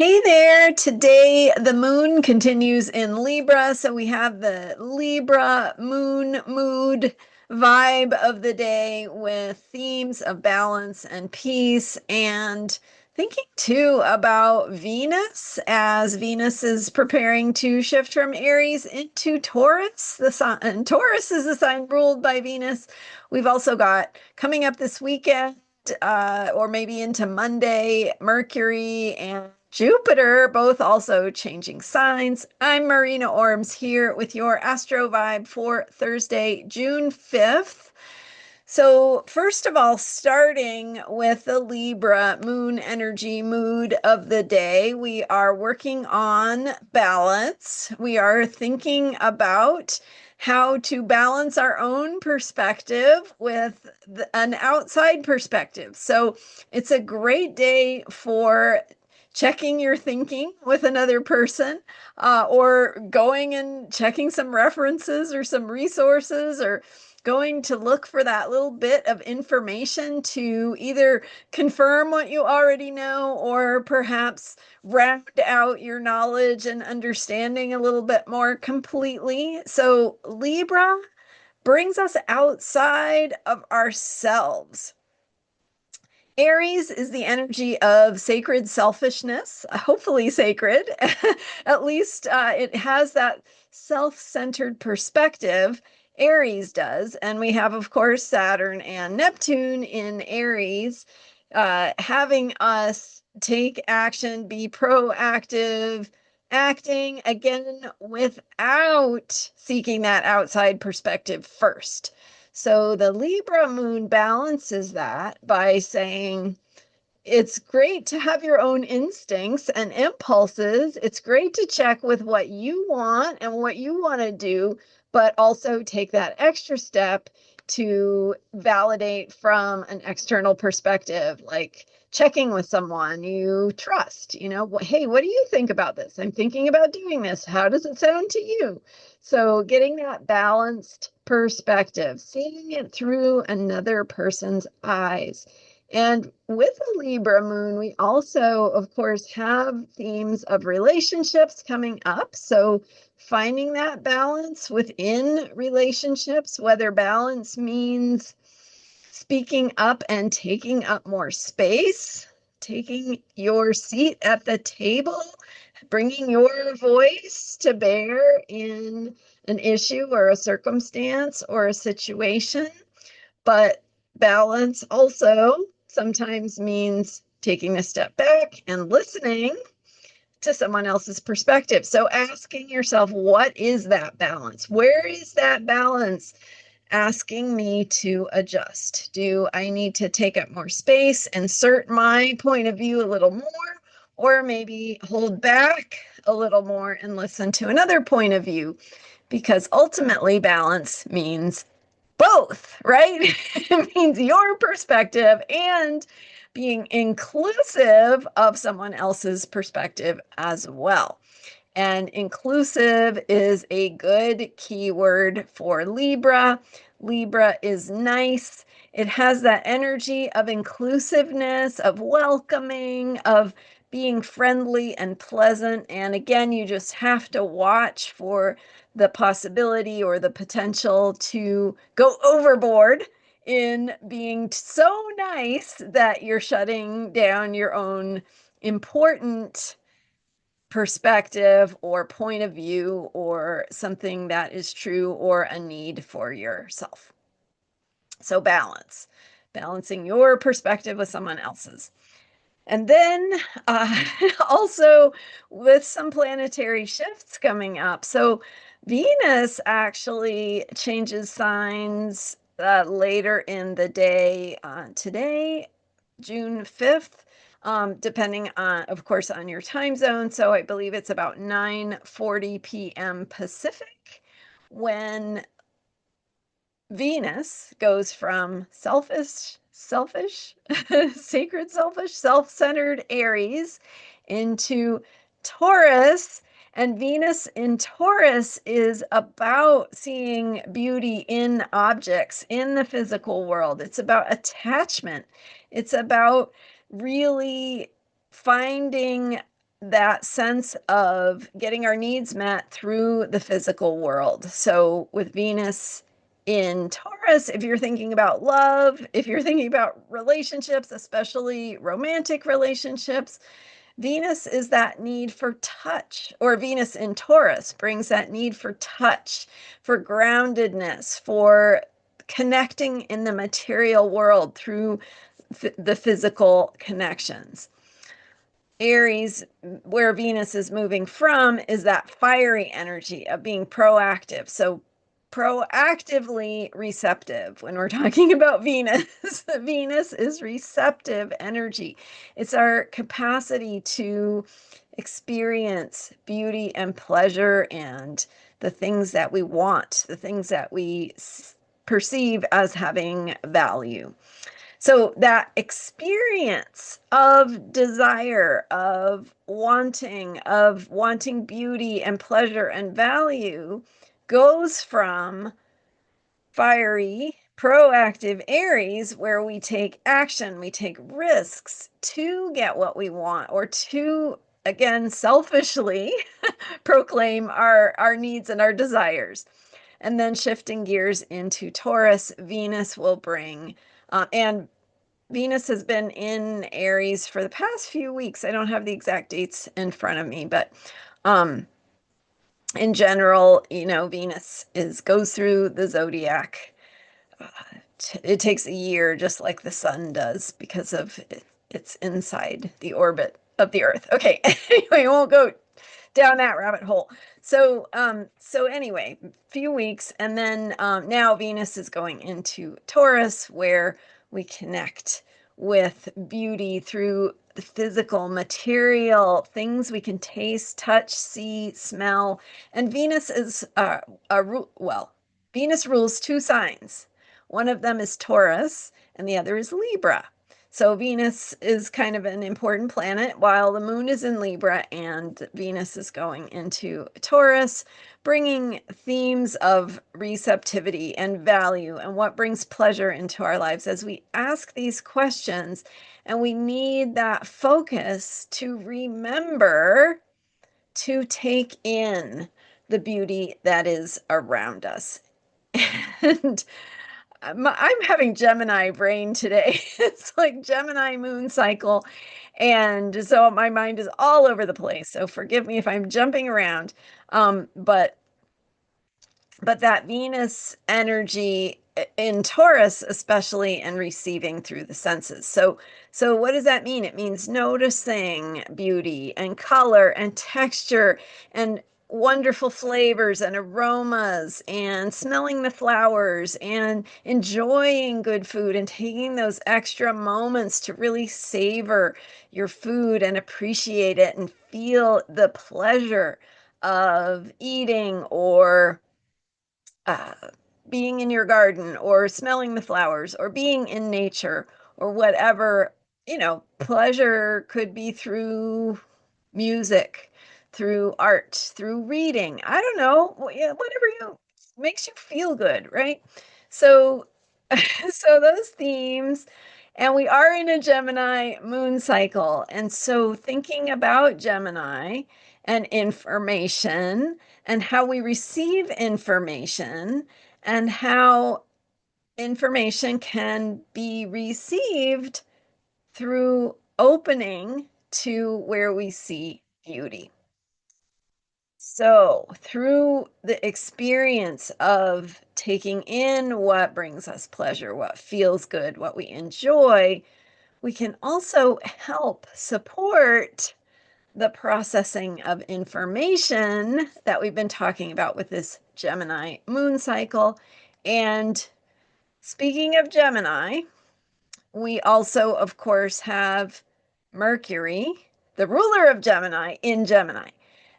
Hey there. Today the moon continues in Libra, so we have the Libra moon mood vibe of the day with themes of balance and peace, and thinking too about Venus as Venus is preparing to shift from Aries into Taurus. The sign, and Taurus is the sign ruled by Venus. We've also got coming up this weekend, or maybe into Monday, Mercury and Jupiter, both also changing signs. I'm Marina Orms here with your Astro Vibe for Thursday, June 5th. So, first of all, starting with the Libra moon energy mood of the day, we are working on balance. We are thinking about how to balance our own perspective with an outside perspective. So, it's a great day for checking your thinking with another person, or going and checking some references or some resources, or going to look for that little bit of information to either confirm what you already know or perhaps round out your knowledge and understanding a little bit more completely. So, Libra brings us outside of ourselves. Aries is the energy of sacred selfishness, hopefully sacred. At least it has that self centered perspective. Aries does. And we have, of course, Saturn and Neptune in Aries, having us take action, be proactive, acting again without seeking that outside perspective first. So the Libra moon balances that by saying it's great to have your own instincts and impulses. It's great to check with what you want and what you want to do, but also take that extra step to validate from an external perspective, like checking with someone you trust. Hey, what do you think about this? I'm thinking about doing this. How does it sound to you? So, getting that balanced perspective, seeing it through another person's eyes. And with the Libra moon, we also, of course, have themes of relationships coming up. So, finding that balance within relationships, whether balance means speaking up and taking up more space, taking your seat at the table, bringing your voice to bear in an issue or a circumstance or a situation. But balance also sometimes means taking a step back and listening to someone else's perspective. So asking yourself, what is that balance? Where is that balance asking me to adjust? Do I need to take up more space, insert my point of view a little more, or maybe hold back a little more and listen to another point of view? Because ultimately, balance means both, right? It means your perspective and being inclusive of someone else's perspective as well. And inclusive is a good keyword for Libra. Libra is nice. It has that energy of inclusiveness, of welcoming, of being friendly and pleasant. And again, you just have to watch for the possibility or the potential to go overboard in being so nice that you're shutting down your own important perspective or point of view or something that is true or a need for yourself. So balancing your perspective with someone else's. And then uh, also with some planetary shifts coming up. So Venus actually changes signs later in the day, today, June 5th, depending on, of course, on your time zone. So I believe it's about 9:40 p.m. Pacific when Venus goes from sacred selfish, self-centered Aries into Taurus. And Venus in Taurus is about seeing beauty in objects in the physical world. It's about attachment. It's about really finding that sense of getting our needs met through the physical world. So with Venus in Taurus, if you're thinking about love, if you're thinking about relationships, especially romantic relationships, Venus is that need for touch, or Venus in Taurus brings that need for touch, for groundedness, for connecting in the material world through the physical connections. Aries, where Venus is moving from, is that fiery energy of being proactive. So proactively receptive. When we're talking about Venus, Venus is receptive energy. It's our capacity to experience beauty and pleasure and the things that we want, the things that we perceive as having value. So that experience of desire, of wanting beauty and pleasure and value goes from fiery, proactive Aries, where we take action, we take risks to get what we want, or to, again, selfishly proclaim our needs and our desires. And then shifting gears into Taurus, Venus will bring, and Venus has been in Aries for the past few weeks. I don't have the exact dates in front of me, but um, in general, Venus goes through the zodiac. Uh, it takes a year, just like the sun does, because of it's inside the orbit of the Earth. Okay, anyway, we won't go down that rabbit hole. So anyway, few weeks, and then now Venus is going into Taurus, where we connect with beauty through the physical, material things we can taste, touch, see, smell. And Venus is Venus rules two signs. One of them is Taurus, and the other is Libra. So Venus is kind of an important planet while the moon is in Libra and Venus is going into Taurus, bringing themes of receptivity and value and what brings pleasure into our lives as we ask these questions. And we need that focus to remember to take in the beauty that is around us. And I'm having Gemini brain today. It's like Gemini moon cycle. And so my mind is all over the place. So forgive me if I'm jumping around. But that Venus energy in Taurus, especially, and receiving through the senses. So what does that mean? It means noticing beauty and color and texture and wonderful flavors and aromas and smelling the flowers and enjoying good food and taking those extra moments to really savor your food and appreciate it and feel the pleasure of eating, or uh, being in your garden, or smelling the flowers, or being in nature, or whatever. Pleasure could be through music, through art, through reading. I don't know, whatever makes you feel good, right? So, so those themes, and we are in a Gemini moon cycle. And so thinking about Gemini and information and how we receive information and how information can be received through opening to where we see beauty. So, through the experience of taking in what brings us pleasure, what feels good, what we enjoy, we can also help support the processing of information that we've been talking about with this Gemini moon cycle. And speaking of Gemini, we also, of course, have Mercury, the ruler of Gemini, in Gemini.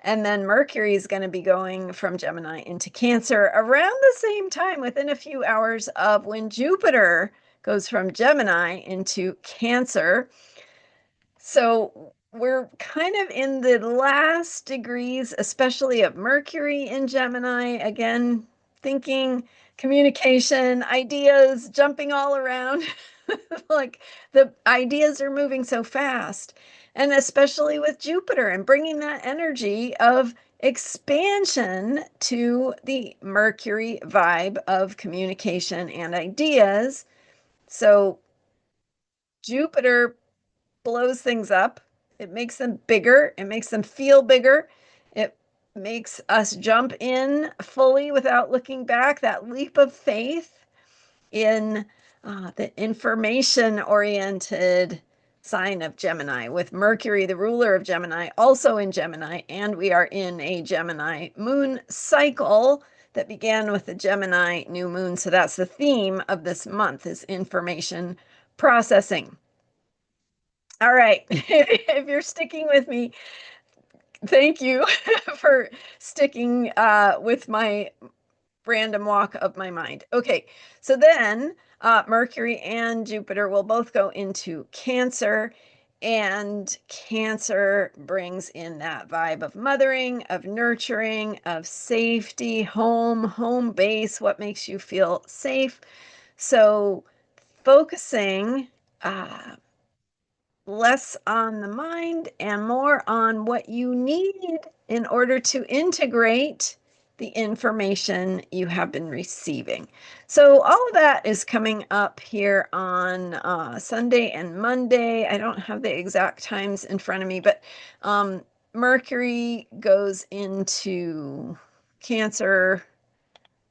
And then Mercury is going to be going from Gemini into Cancer around the same time, within a few hours of when Jupiter goes from Gemini into Cancer. So we're kind of in the last degrees, especially of Mercury in Gemini. Again, thinking, communication, ideas jumping all around. Like the ideas are moving so fast. And especially with Jupiter and bringing that energy of expansion to the Mercury vibe of communication and ideas. So Jupiter blows things up. It makes them bigger. It makes them feel bigger. It makes us jump in fully without looking back. That leap of faith in the information oriented sign of Gemini, with Mercury, the ruler of Gemini, also in Gemini. And we are in a Gemini moon cycle that began with the Gemini new moon. So that's the theme of this month, is information processing. All right. If you're sticking with me, thank you for sticking with my random walk of my mind. Okay, so then Mercury and Jupiter will both go into Cancer, and Cancer brings in that vibe of mothering, of nurturing, of safety, home base, what makes you feel safe. So focusing less on the mind and more on what you need in order to integrate the information you have been receiving. So all of that is coming up here on Sunday and Monday. I don't have the exact times in front of me, but Mercury goes into Cancer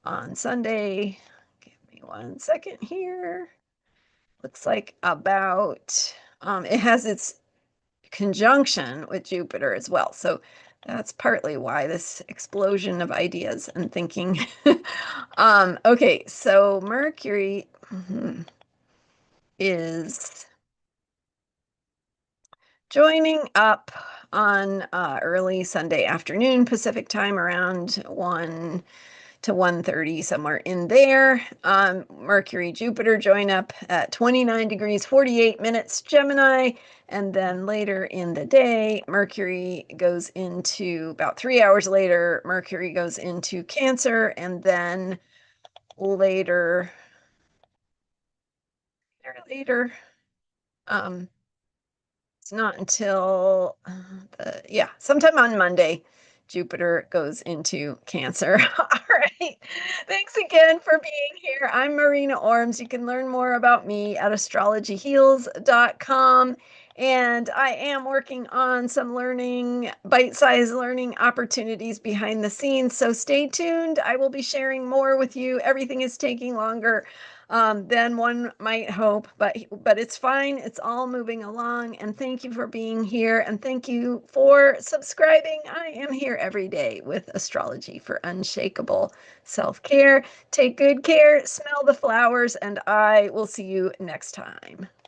on Sunday. Give me 1 second here. Looks like about it has its conjunction with Jupiter as well. So that's partly why this explosion of ideas and thinking. Okay, so Mercury is joining up on early Sunday afternoon Pacific time around 1 to 1:30, somewhere in there. Mercury Jupiter join up at 29 degrees 48 minutes Gemini, and then later in the day Mercury goes into, about 3 hours later, Mercury goes into Cancer, and then later um it's not until sometime on Monday, Jupiter goes into Cancer. All right. Thanks again for being here. I'm Marina Orms. You can learn more about me at astrologyheals.com. And I am working on some bite-sized learning opportunities behind the scenes. So stay tuned. I will be sharing more with you. Everything is taking longer than one might hope, but it's fine. It's all moving along. And thank you for being here, and thank you for subscribing. I am here every day with astrology for unshakable self-care. Take good care, smell the flowers, and I will see you next time.